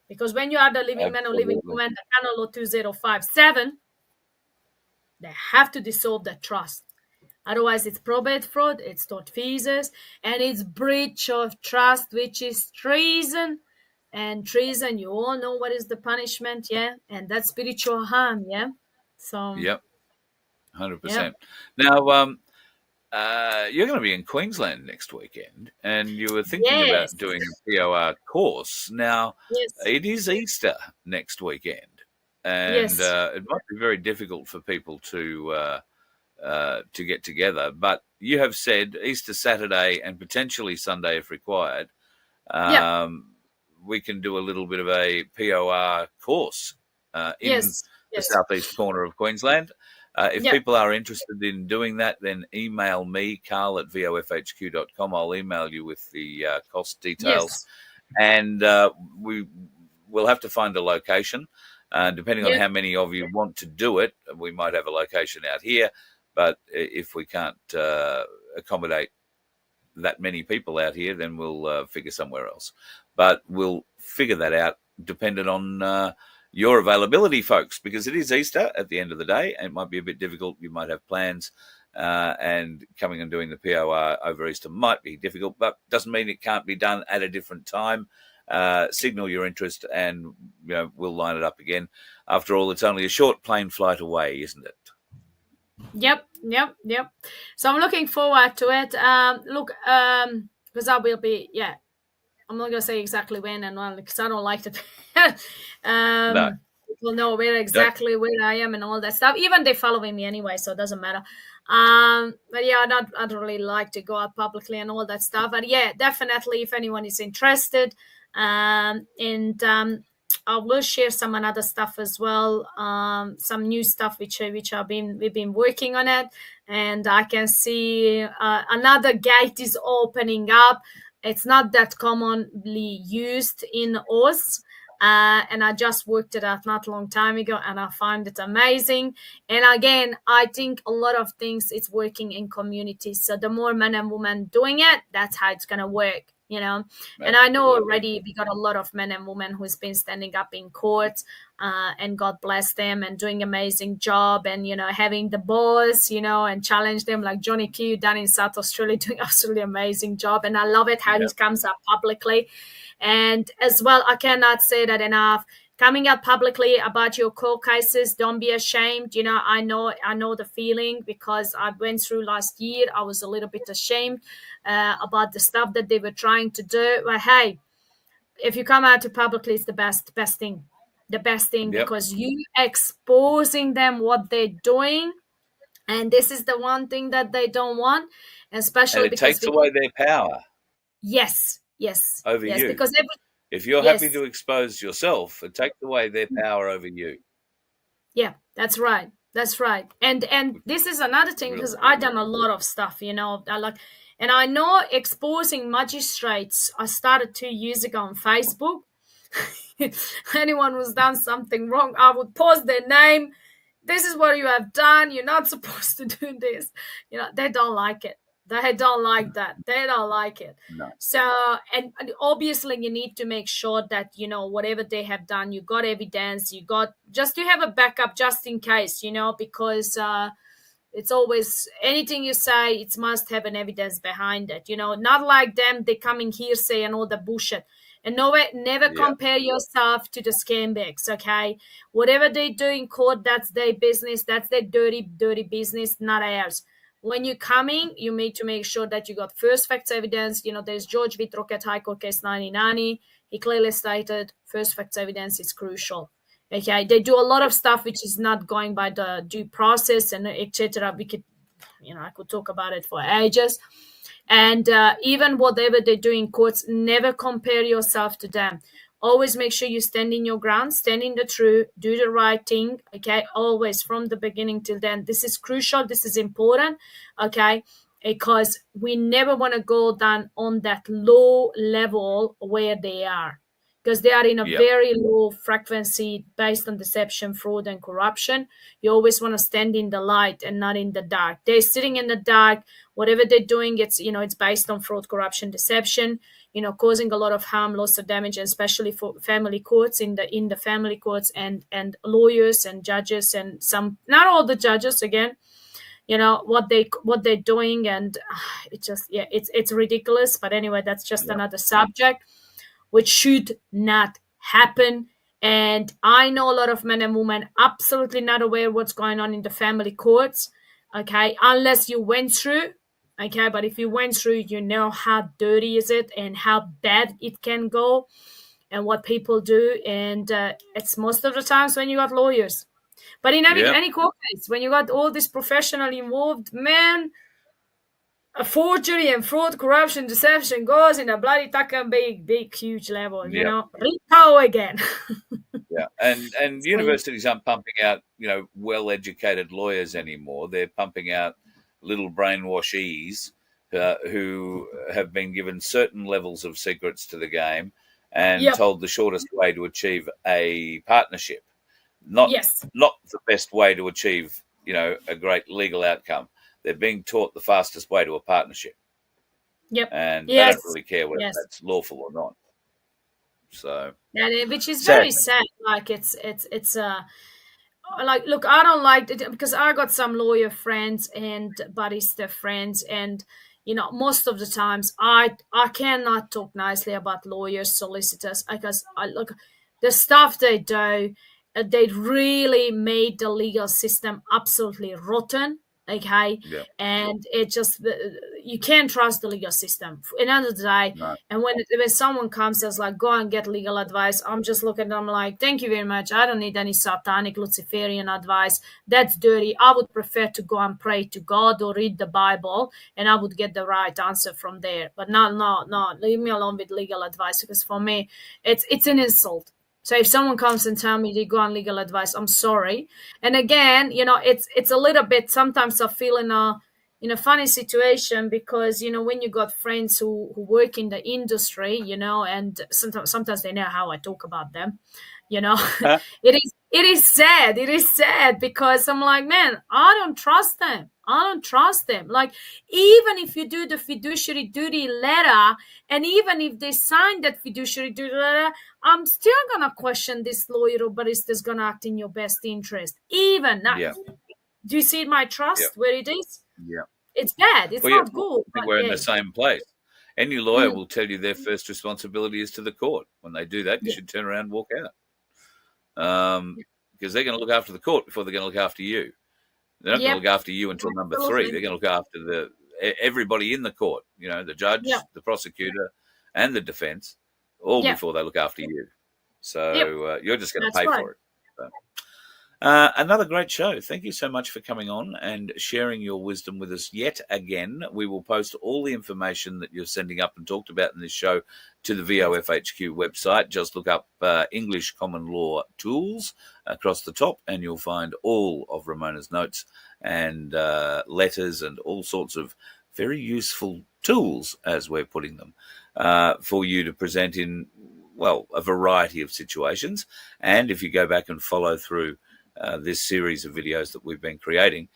Because when you are the living man or living woman, the canon law 2057, they have to dissolve that trust. Otherwise, it's probate fraud, it's tortfeasors, and it's breach of trust, which is treason. And treason, you all know what is the punishment, yeah? And that's spiritual harm, yeah? So, Yep, yeah. 100%. Now, you're going to be in Queensland next weekend, and you were thinking Yes. about doing a POR course. Now, Yes. it is Easter next weekend, and Yes. it might be very difficult for people to get together. But you have said Easter Saturday and potentially Sunday if required. Yeah. We can do a little bit of a POR course in Yes. the Yes. southeast corner of Queensland. If Yeah. people are interested in doing that, then email me, carl@vofhq.com. I'll email you with the cost details. Yes. And we will have to find a location. Depending on Yeah. how many of you want to do it, we might have a location out here. But if we can't accommodate that many people out here, then we'll figure somewhere else. But we'll figure that out dependent on your availability, folks, because it is Easter at the end of the day, and it might be a bit difficult. You might have plans, and coming and doing the POR over Easter might be difficult, but doesn't mean it can't be done at a different time. Signal your interest, and we'll line it up again. After all, it's only a short plane flight away, isn't it? Yep. So I'm looking forward to it. Because I will be, yeah. I'm not gonna say exactly when and when because I don't like to. No. People know where I am and all that stuff. Even they're following me anyway, so it doesn't matter. But yeah, I don't really like to go out publicly and all that stuff. But yeah, definitely, if anyone is interested, and I will share some other stuff as well. Some new stuff which we've been working on it, and I can see another gate is opening up. It's not that commonly used in Oz. And I just worked it out not a long time ago, and I find it amazing. And again, I think a lot of things it's working in communities. So the more men and women doing it, that's how it's gonna work. And I know already we got a lot of men and women who's been standing up in court, and God bless them and doing amazing job, and having the balls, and challenge them like Johnny Q down in South Australia doing absolutely amazing job. And I love it how he comes up publicly. And as well, I cannot say that enough. Coming out publicly about your court cases, don't be ashamed. I know the feeling because I went through last year. I was a little bit ashamed about the stuff that they were trying to do. But hey, if you come out to publicly, it's the best thing. The best thing because you exposing them what they're doing, and this is the one thing that they don't want, especially and it because takes away their power. Yes. Over you. Because if you're happy to expose yourself, it takes away their power over you. Yeah, that's right. And this is another thing because I've done a lot of stuff, and I know exposing magistrates. I started 2 years ago on Facebook. Anyone who's done something wrong, I would post their name. This is what you have done. You're not supposed to do this. They don't like it. They don't like that. They don't like it. No. So, and obviously you need to make sure that, whatever they have done, you got evidence, you have a backup just in case, because it's always anything you say, it must have an evidence behind it, not like them, they come in hearsay and all the bullshit. And never compare yourself to the scambags, okay? Whatever they do in court, that's their business. That's their dirty business, not ours. When you're coming, you need to make sure that you got first facts evidence. There's George Whitrocket High Court case 1990. He clearly stated first facts evidence is crucial. Okay, they do a lot of stuff which is not going by the due process and etc. We could, I could talk about it for ages. And even whatever they do in courts, never compare yourself to them. Always make sure you stand in your ground, stand in the truth, do the right thing, okay? Always from the beginning till then. This is crucial. This is important, okay? Because we never want to go down on that low level where they are. Because they are in a very low frequency based on deception, fraud, and corruption. You always want to stand in the light and not in the dark. They're sitting in the dark. Whatever they're doing, it's based on fraud, corruption, deception. Causing a lot of harm, loss of damage, and especially for family courts in the family courts and lawyers and judges and some, not all the judges again. what they're doing, and it just, yeah, it's ridiculous. But anyway, that's just another subject which should not happen. And I know a lot of men and women absolutely not aware what's going on in the family courts, okay, unless you went through, okay. But if you went through, you know how dirty is it and how bad it can go and what people do. And it's most of the times when you got lawyers. But in any court case, when you got all this professional involved, man, a forgery and fraud, corruption, deception goes in a bloody taka big, huge level. Rico again. Yeah, and universities aren't pumping out well-educated lawyers anymore. They're pumping out little brainwashees who have been given certain levels of secrets to the game and told the shortest way to achieve a partnership, not the best way to achieve a great legal outcome. They're being taught the fastest way to a partnership. Yep. And they don't really care whether that's lawful or not. So, which is very sad. Like it's like, look, I don't like it because I got some lawyer friends and barista friends, and most of the times I cannot talk nicely about lawyers, solicitors, because I look the stuff they do. They really made the legal system absolutely rotten. Okay, and it just, you can't trust the legal system. At the end of the day, and when someone comes and says like, go and get legal advice, I'm just looking at them like, thank you very much. I don't need any satanic Luciferian advice. That's dirty. I would prefer to go and pray to God or read the Bible, and I would get the right answer from there. But no, leave me alone with legal advice, because for me, it's an insult. So if someone comes and tell me they go on legal advice, I'm sorry. And again, it's a little bit, sometimes I feel in a funny situation, because, when you got friends who work in the industry, and sometimes they know how I talk about them, it is sad. It is sad, because I'm like, man, I don't trust them. Like, even if you do the fiduciary duty letter, and even if they sign that fiduciary duty letter, I'm still gonna question this lawyer or barista is gonna act in your best interest. Even now, do you see my trust where it is? Yeah, it's bad. It's not good. I think we're in the same place. Any lawyer will tell you their first responsibility is to the court. When they do that, you should turn around and walk out. Because they're going to look after the court before they're going to look after you. They're not going to look after you until number 3. They're going to look after everybody in the court. The judge, the prosecutor, and the defense, all before they look after you. So you're just going to pay for it. So. Another great show. Thank you so much for coming on and sharing your wisdom with us yet again. We will post all the information that you're sending up and talked about in this show to the VOFHQ website. Just look up English Common Law Tools across the top, and you'll find all of Ramona's notes and letters and all sorts of very useful tools, as we're putting them, for you to present in, a variety of situations. And if you go back and follow through this series of videos that we've been creating,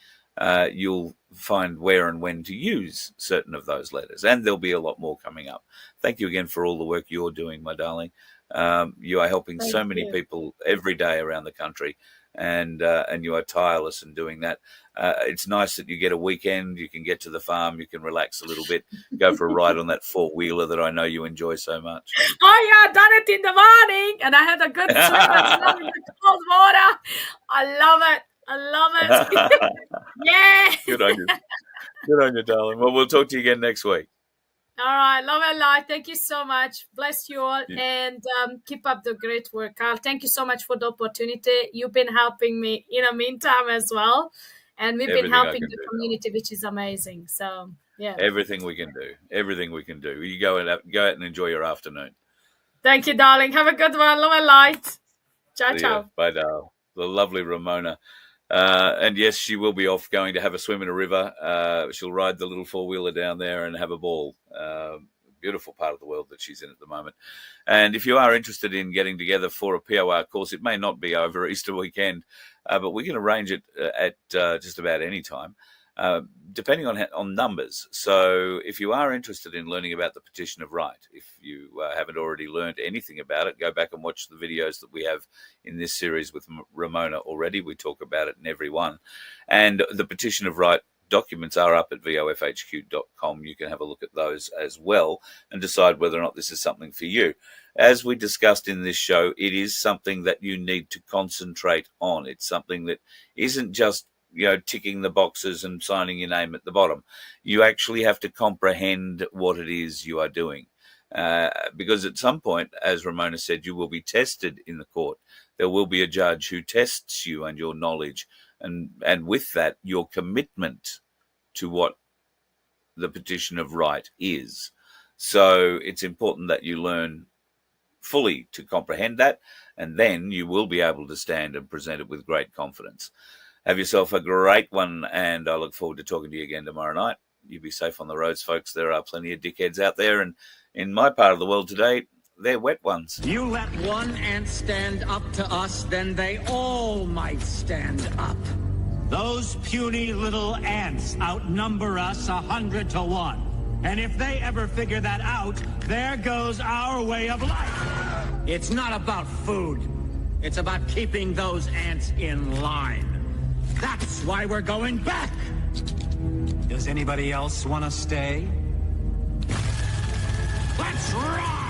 you'll find where and when to use certain of those letters. And there'll be a lot more coming up. Thank you again for all the work you're doing, my darling. You are helping so many people every day around the country, and you are tireless in doing that. It's nice that you get a weekend, you can get to the farm, you can relax a little bit, go for a ride on that four-wheeler that I know you enjoy so much. Oh, yeah, I done it in the morning, and I had a good swim in the cold water. I love it. Yeah. Good on you. Good on you, darling. Well, we'll talk to you again next week. All right. Love and light. Thank you so much. Bless you all. Yeah. And keep up the great work, Carl. Thank you so much for the opportunity. You've been helping me in the meantime as well. And we've been helping the community, which is amazing. So, yeah. Everything we can do. Everything we can do. You go out and enjoy your afternoon. Thank you, darling. Have a good one. Love and light. Ciao, ciao. Bye, darling. The lovely Ramona. And yes, she will be off going to have a swim in a river. She'll ride the little four-wheeler down there and have a ball. Beautiful part of the world that she's in at the moment. And if you are interested in getting together for a POR course, it may not be over Easter weekend, but we can arrange it at just about any time, depending on numbers. So if you are interested in learning about the Petition of Right, if you haven't already learned anything about it, go back and watch the videos that we have in this series with Ramona already. We talk about it in every one. And the Petition of Right documents are up at vofhq.com. You can have a look at those as well and decide whether or not this is something for you. As we discussed in this show, it is something that you need to concentrate on. It's something that isn't just, ticking the boxes and signing your name at the bottom. You actually have to comprehend what it is you are doing. Because at some point, as Ramona said, you will be tested in the court. There will be a judge who tests you and your knowledge, and with that, your commitment to what the petition of right is. So it's important that you learn fully to comprehend that, and then you will be able to stand and present it with great confidence. Have yourself a great one, and I look forward to talking to you again tomorrow night. You be safe on the roads, folks. There are plenty of dickheads out there, and in my part of the world today, they're wet ones. You let one ant stand up to us, then they all might stand up. Those puny little ants outnumber us 100 to 1. And if they ever figure that out, there goes our way of life. It's not about food. It's about keeping those ants in line. That's why we're going back. Does anybody else want to stay? Let's ride!